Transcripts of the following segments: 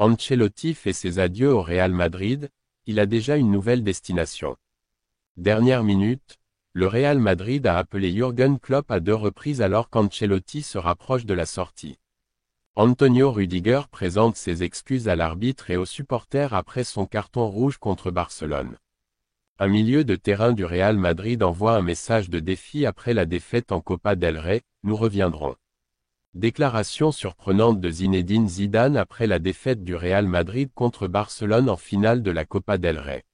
Ancelotti fait ses adieux au Real Madrid, il a déjà une nouvelle destination. Dernière minute, le Real Madrid a appelé Jürgen Klopp à 2 reprises alors qu'Ancelotti se rapproche de la sortie. Antonio Rüdiger présente ses excuses à l'arbitre et aux supporters après son carton rouge contre Barcelone. Un milieu de terrain du Real Madrid envoie un message de défi après la défaite en Copa del Rey, nous reviendrons. Déclaration surprenante de Zinedine Zidane après la défaite du Real Madrid contre Barcelone en finale de la Copa del Rey.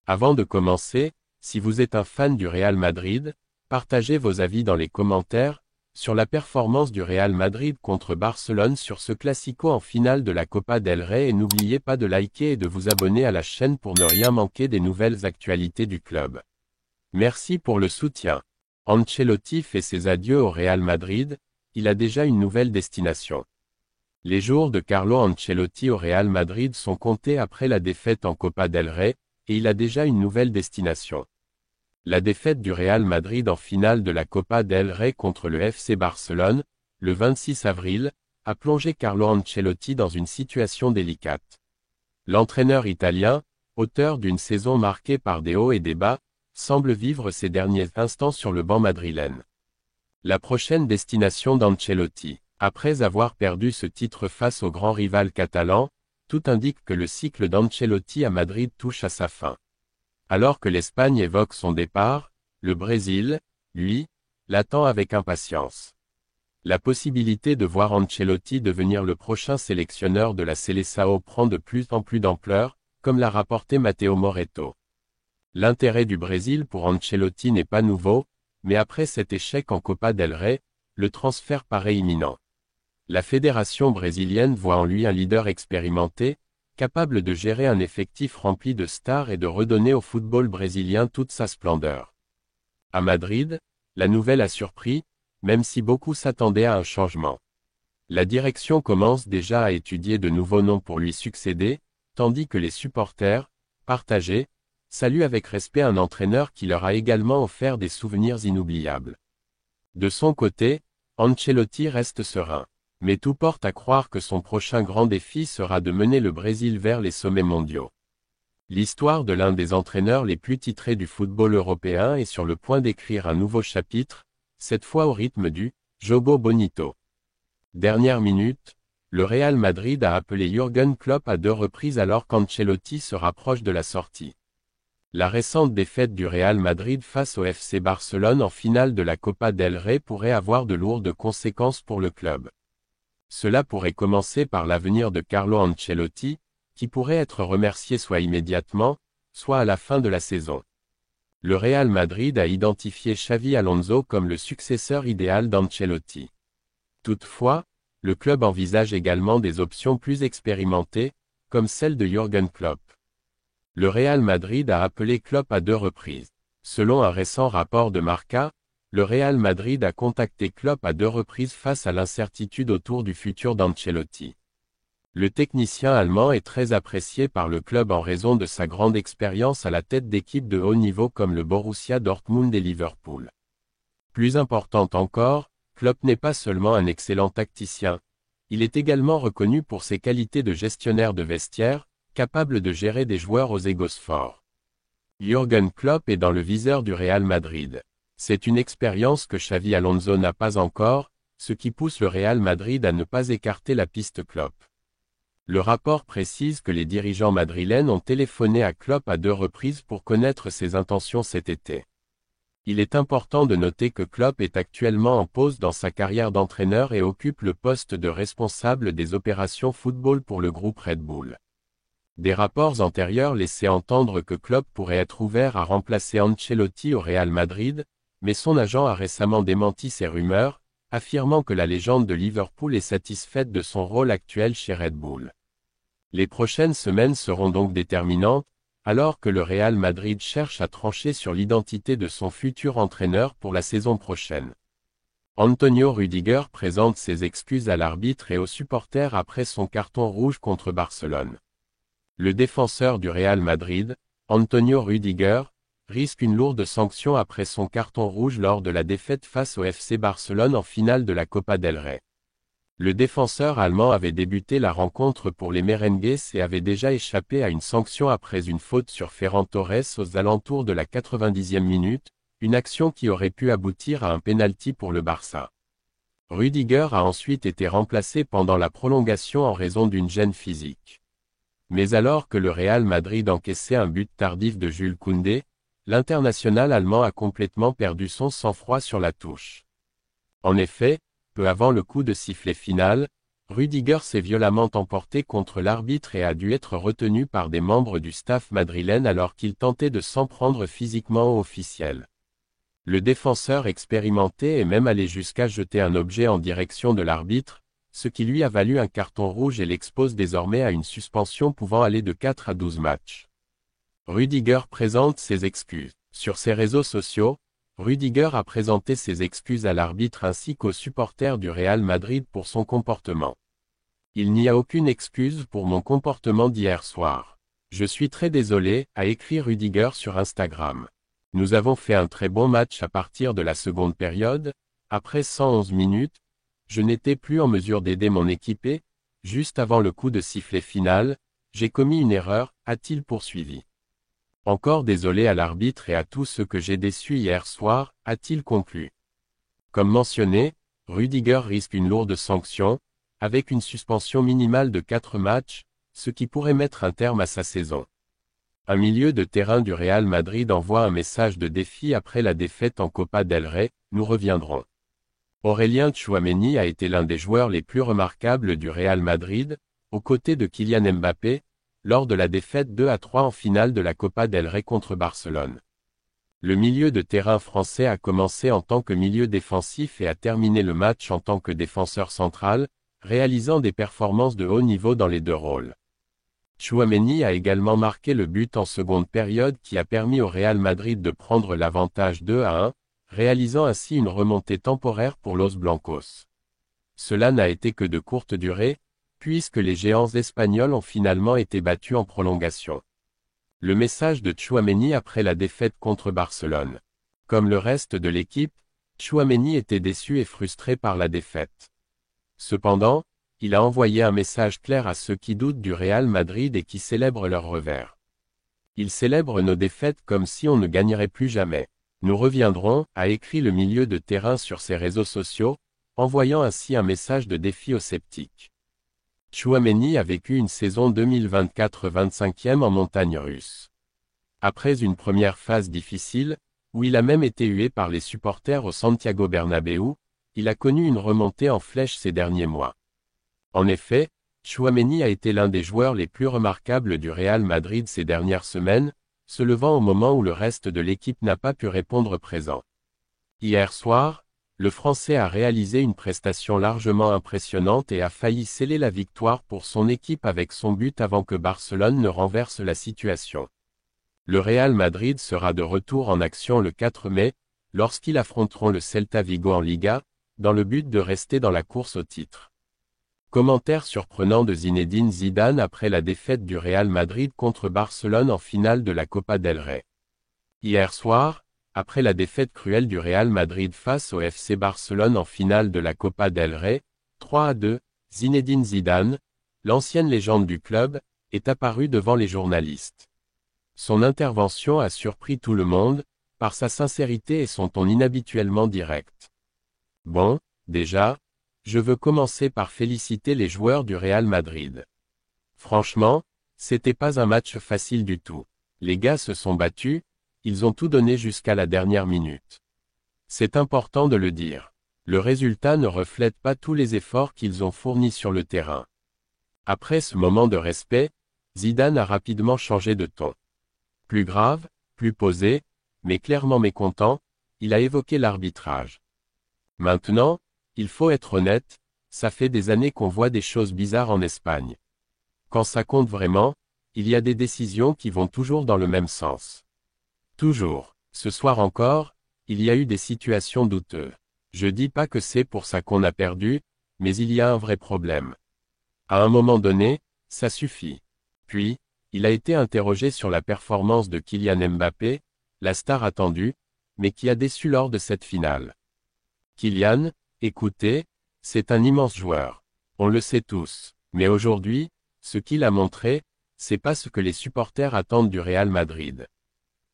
Avant de commencer, si vous êtes un fan du Real Madrid, partagez vos avis dans les commentaires, sur la performance du Real Madrid contre Barcelone sur ce classico en finale de la Copa del Rey et n'oubliez pas de liker et de vous abonner à la chaîne pour ne rien manquer des nouvelles actualités du club. Merci pour le soutien. Ancelotti fait ses adieux au Real Madrid, il a déjà une nouvelle destination. Les jours de Carlo Ancelotti au Real Madrid sont comptés après la défaite en Copa del Rey, et il a déjà une nouvelle destination. La défaite du Real Madrid en finale de la Copa del Rey contre le FC Barcelone, le 26 avril, a plongé Carlo Ancelotti dans une situation délicate. L'entraîneur italien, auteur d'une saison marquée par des hauts et des bas, semble vivre ses derniers instants sur le banc madrilène. La prochaine destination d'Ancelotti. Après avoir perdu ce titre face au grand rival catalan, tout indique que le cycle d'Ancelotti à Madrid touche à sa fin. Alors que l'Espagne évoque son départ, le Brésil, lui, l'attend avec impatience. La possibilité de voir Ancelotti devenir le prochain sélectionneur de la Seleção prend de plus en plus d'ampleur, comme l'a rapporté Matteo Moretto. L'intérêt du Brésil pour Ancelotti n'est pas nouveau, mais après cet échec en Copa del Rey, le transfert paraît imminent. La fédération brésilienne voit en lui un leader expérimenté, capable de gérer un effectif rempli de stars et de redonner au football brésilien toute sa splendeur. À Madrid, la nouvelle a surpris, même si beaucoup s'attendaient à un changement. La direction commence déjà à étudier de nouveaux noms pour lui succéder, tandis que les supporters, partagés, saluent avec respect un entraîneur qui leur a également offert des souvenirs inoubliables. De son côté, Ancelotti reste serein. Mais tout porte à croire que son prochain grand défi sera de mener le Brésil vers les sommets mondiaux. L'histoire de l'un des entraîneurs les plus titrés du football européen est sur le point d'écrire un nouveau chapitre, cette fois au rythme du « Jogo Bonito ». Dernière minute, le Real Madrid a appelé Jürgen Klopp à 2 reprises alors qu'Ancelotti se rapproche de la sortie. La récente défaite du Real Madrid face au FC Barcelone en finale de la Copa del Rey pourrait avoir de lourdes conséquences pour le club. Cela pourrait commencer par l'avenir de Carlo Ancelotti, qui pourrait être remercié soit immédiatement, soit à la fin de la saison. Le Real Madrid a identifié Xavi Alonso comme le successeur idéal d'Ancelotti. Toutefois, le club envisage également des options plus expérimentées, comme celle de Jürgen Klopp. Le Real Madrid a appelé Klopp à 2 reprises. Selon un récent rapport de Marca, le Real Madrid a contacté Klopp à 2 reprises face à l'incertitude autour du futur d'Ancelotti. Le technicien allemand est très apprécié par le club en raison de sa grande expérience à la tête d'équipes de haut niveau comme le Borussia Dortmund et Liverpool. Plus important encore, Klopp n'est pas seulement un excellent tacticien, il est également reconnu pour ses qualités de gestionnaire de vestiaire, capable de gérer des joueurs aux égos forts. Jürgen Klopp est dans le viseur du Real Madrid. C'est une expérience que Xavi Alonso n'a pas encore, ce qui pousse le Real Madrid à ne pas écarter la piste Klopp. Le rapport précise que les dirigeants madrilènes ont téléphoné à Klopp à 2 reprises pour connaître ses intentions cet été. Il est important de noter que Klopp est actuellement en pause dans sa carrière d'entraîneur et occupe le poste de responsable des opérations football pour le groupe Red Bull. Des rapports antérieurs laissaient entendre que Klopp pourrait être ouvert à remplacer Ancelotti au Real Madrid, mais son agent a récemment démenti ces rumeurs, affirmant que la légende de Liverpool est satisfaite de son rôle actuel chez Red Bull. Les prochaines semaines seront donc déterminantes, alors que le Real Madrid cherche à trancher sur l'identité de son futur entraîneur pour la saison prochaine. Antonio Rüdiger présente ses excuses à l'arbitre et aux supporters après son carton rouge contre Barcelone. Le défenseur du Real Madrid, Antonio Rüdiger, risque une lourde sanction après son carton rouge lors de la défaite face au FC Barcelone en finale de la Copa del Rey. Le défenseur allemand avait débuté la rencontre pour les Merengues et avait déjà échappé à une sanction après une faute sur Ferran Torres aux alentours de la 90e minute, une action qui aurait pu aboutir à un pénalty pour le Barça. Rüdiger a ensuite été remplacé pendant la prolongation en raison d'une gêne physique. Mais alors que le Real Madrid encaissait un but tardif de Jules Koundé, l'international allemand a complètement perdu son sang-froid sur la touche. En effet, peu avant le coup de sifflet final, Rüdiger s'est violemment emporté contre l'arbitre et a dû être retenu par des membres du staff madrilène alors qu'il tentait de s'en prendre physiquement aux officiels. Le défenseur expérimenté est même allé jusqu'à jeter un objet en direction de l'arbitre, ce qui lui a valu un carton rouge et l'expose désormais à une suspension pouvant aller de 4 à 12 matchs. Rüdiger présente ses excuses. Sur ses réseaux sociaux, Rüdiger a présenté ses excuses à l'arbitre ainsi qu'aux supporters du Real Madrid pour son comportement. Il n'y a aucune excuse pour mon comportement d'hier soir. Je suis très désolé, a écrit Rüdiger sur Instagram. Nous avons fait un très bon match à partir de la seconde période. Après 111 minutes, je n'étais plus en mesure d'aider mon équipe. Juste avant le coup de sifflet final, j'ai commis une erreur, a-t-il poursuivi. Encore désolé à l'arbitre et à tous ceux que j'ai déçus hier soir, a-t-il conclu. Comme mentionné, Rüdiger risque une lourde sanction, avec une suspension minimale de 4 matchs, ce qui pourrait mettre un terme à sa saison. Un milieu de terrain du Real Madrid envoie un message de défi après la défaite en Copa del Rey, nous reviendrons. Aurélien Tchouaméni a été l'un des joueurs les plus remarquables du Real Madrid, aux côtés de Kylian Mbappé, lors de la défaite 2-3 en finale de la Copa del Rey contre Barcelone. Le milieu de terrain français a commencé en tant que milieu défensif et a terminé le match en tant que défenseur central, réalisant des performances de haut niveau dans les deux rôles. Tchouaméni a également marqué le but en seconde période qui a permis au Real Madrid de prendre l'avantage 2-1, réalisant ainsi une remontée temporaire pour Los Blancos. Cela n'a été que de courte durée, puisque les géants espagnols ont finalement été battus en prolongation. Le message de Tchouaméni après la défaite contre Barcelone. Comme le reste de l'équipe, Tchouaméni était déçu et frustré par la défaite. Cependant, il a envoyé un message clair à ceux qui doutent du Real Madrid et qui célèbrent leur revers. Il célèbre nos défaites comme si on ne gagnerait plus jamais. Nous reviendrons, a écrit le milieu de terrain sur ses réseaux sociaux, envoyant ainsi un message de défi aux sceptiques. Tchouaméni a vécu une saison 2024 25e en montagne russe. Après une première phase difficile, où il a même été hué par les supporters au Santiago Bernabéu, il a connu une remontée en flèche ces derniers mois. En effet, Tchouaméni a été l'un des joueurs les plus remarquables du Real Madrid ces dernières semaines, se levant au moment où le reste de l'équipe n'a pas pu répondre présent. Hier soir, le Français a réalisé une prestation largement impressionnante et a failli sceller la victoire pour son équipe avec son but avant que Barcelone ne renverse la situation. Le Real Madrid sera de retour en action le 4 mai, lorsqu'ils affronteront le Celta Vigo en Liga, dans le but de rester dans la course au titre. Commentaire surprenant de Zinedine Zidane après la défaite du Real Madrid contre Barcelone en finale de la Copa del Rey. Hier soir, après la défaite cruelle du Real Madrid face au FC Barcelone en finale de la Copa del Rey, 3-2, Zinedine Zidane, l'ancienne légende du club, est apparu devant les journalistes. Son intervention a surpris tout le monde, par sa sincérité et son ton inhabituellement direct. Bon, déjà, je veux commencer par féliciter les joueurs du Real Madrid. Franchement, c'était pas un match facile du tout. Les gars se sont battus, ils ont tout donné jusqu'à la dernière minute. C'est important de le dire. Le résultat ne reflète pas tous les efforts qu'ils ont fournis sur le terrain. Après ce moment de respect, Zidane a rapidement changé de ton. Plus grave, plus posé, mais clairement mécontent, il a évoqué l'arbitrage. Maintenant, il faut être honnête, ça fait des années qu'on voit des choses bizarres en Espagne. Quand ça compte vraiment, il y a des décisions qui vont toujours dans le même sens. Toujours. Ce soir encore, il y a eu des situations douteuses. Je dis pas que c'est pour ça qu'on a perdu, mais il y a un vrai problème. À un moment donné, ça suffit. Puis, il a été interrogé sur la performance de Kylian Mbappé, la star attendue, mais qui a déçu lors de cette finale. Kylian, écoutez, c'est un immense joueur. On le sait tous. Mais aujourd'hui, ce qu'il a montré, c'est pas ce que les supporters attendent du Real Madrid.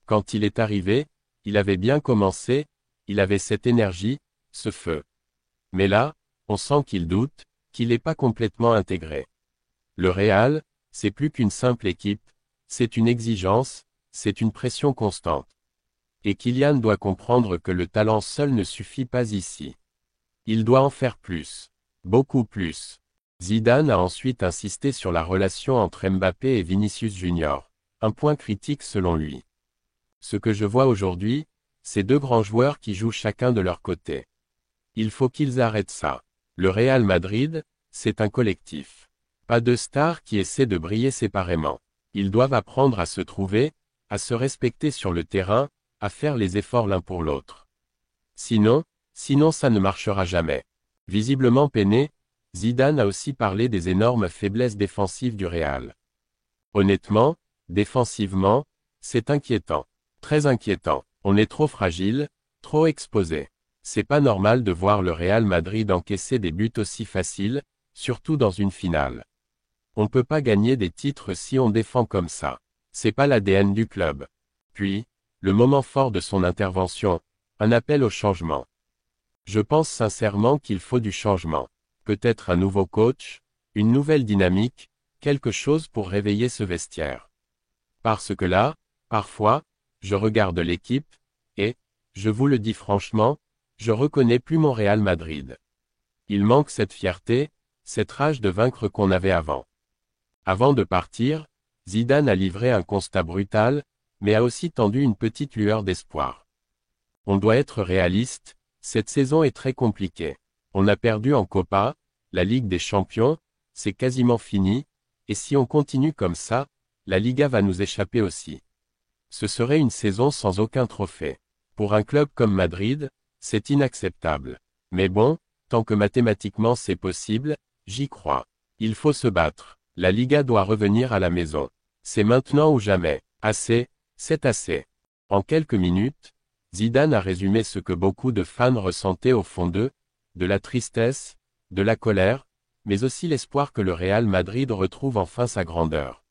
Quand il est arrivé, il avait bien commencé, il avait cette énergie, ce feu. Mais là, on sent qu'il doute, qu'il n'est pas complètement intégré. Le Real, c'est plus qu'une simple équipe, c'est une exigence, c'est une pression constante. Et Kylian doit comprendre que le talent seul ne suffit pas ici. Il doit en faire plus. Beaucoup plus. Zidane a ensuite insisté sur la relation entre Mbappé et Vinicius Junior, un point critique selon lui. Ce que je vois aujourd'hui, c'est deux grands joueurs qui jouent chacun de leur côté. Il faut qu'ils arrêtent ça. Le Real Madrid, c'est un collectif. Pas de stars qui essaient de briller séparément. Ils doivent apprendre à se trouver, à se respecter sur le terrain, à faire les efforts l'un pour l'autre. Sinon ça ne marchera jamais. Visiblement peiné, Zidane a aussi parlé des énormes faiblesses défensives du Real. Honnêtement, défensivement, c'est inquiétant. Très inquiétant. On est trop fragile, trop exposé. C'est pas normal de voir le Real Madrid encaisser des buts aussi faciles, surtout dans une finale. On peut pas gagner des titres si on défend comme ça. C'est pas l'ADN du club. Puis, le moment fort de son intervention, un appel au changement. Je pense sincèrement qu'il faut du changement. Peut-être un nouveau coach, une nouvelle dynamique, quelque chose pour réveiller ce vestiaire. Parce que là, parfois, je regarde l'équipe, et, je vous le dis franchement, je reconnais plus mon Real Madrid. Il manque cette fierté, cette rage de vaincre qu'on avait avant. Avant de partir, Zidane a livré un constat brutal, mais a aussi tendu une petite lueur d'espoir. On doit être réaliste, cette saison est très compliquée. On a perdu en Copa, la Ligue des Champions, c'est quasiment fini, et si on continue comme ça, la Liga va nous échapper aussi. Ce serait une saison sans aucun trophée. Pour un club comme Madrid, c'est inacceptable. Mais bon, tant que mathématiquement c'est possible, j'y crois. Il faut se battre. La Liga doit revenir à la maison. C'est maintenant ou jamais. Assez, c'est assez. En quelques minutes, Zidane a résumé ce que beaucoup de fans ressentaient au fond d'eux, de la tristesse, de la colère, mais aussi l'espoir que le Real Madrid retrouve enfin sa grandeur.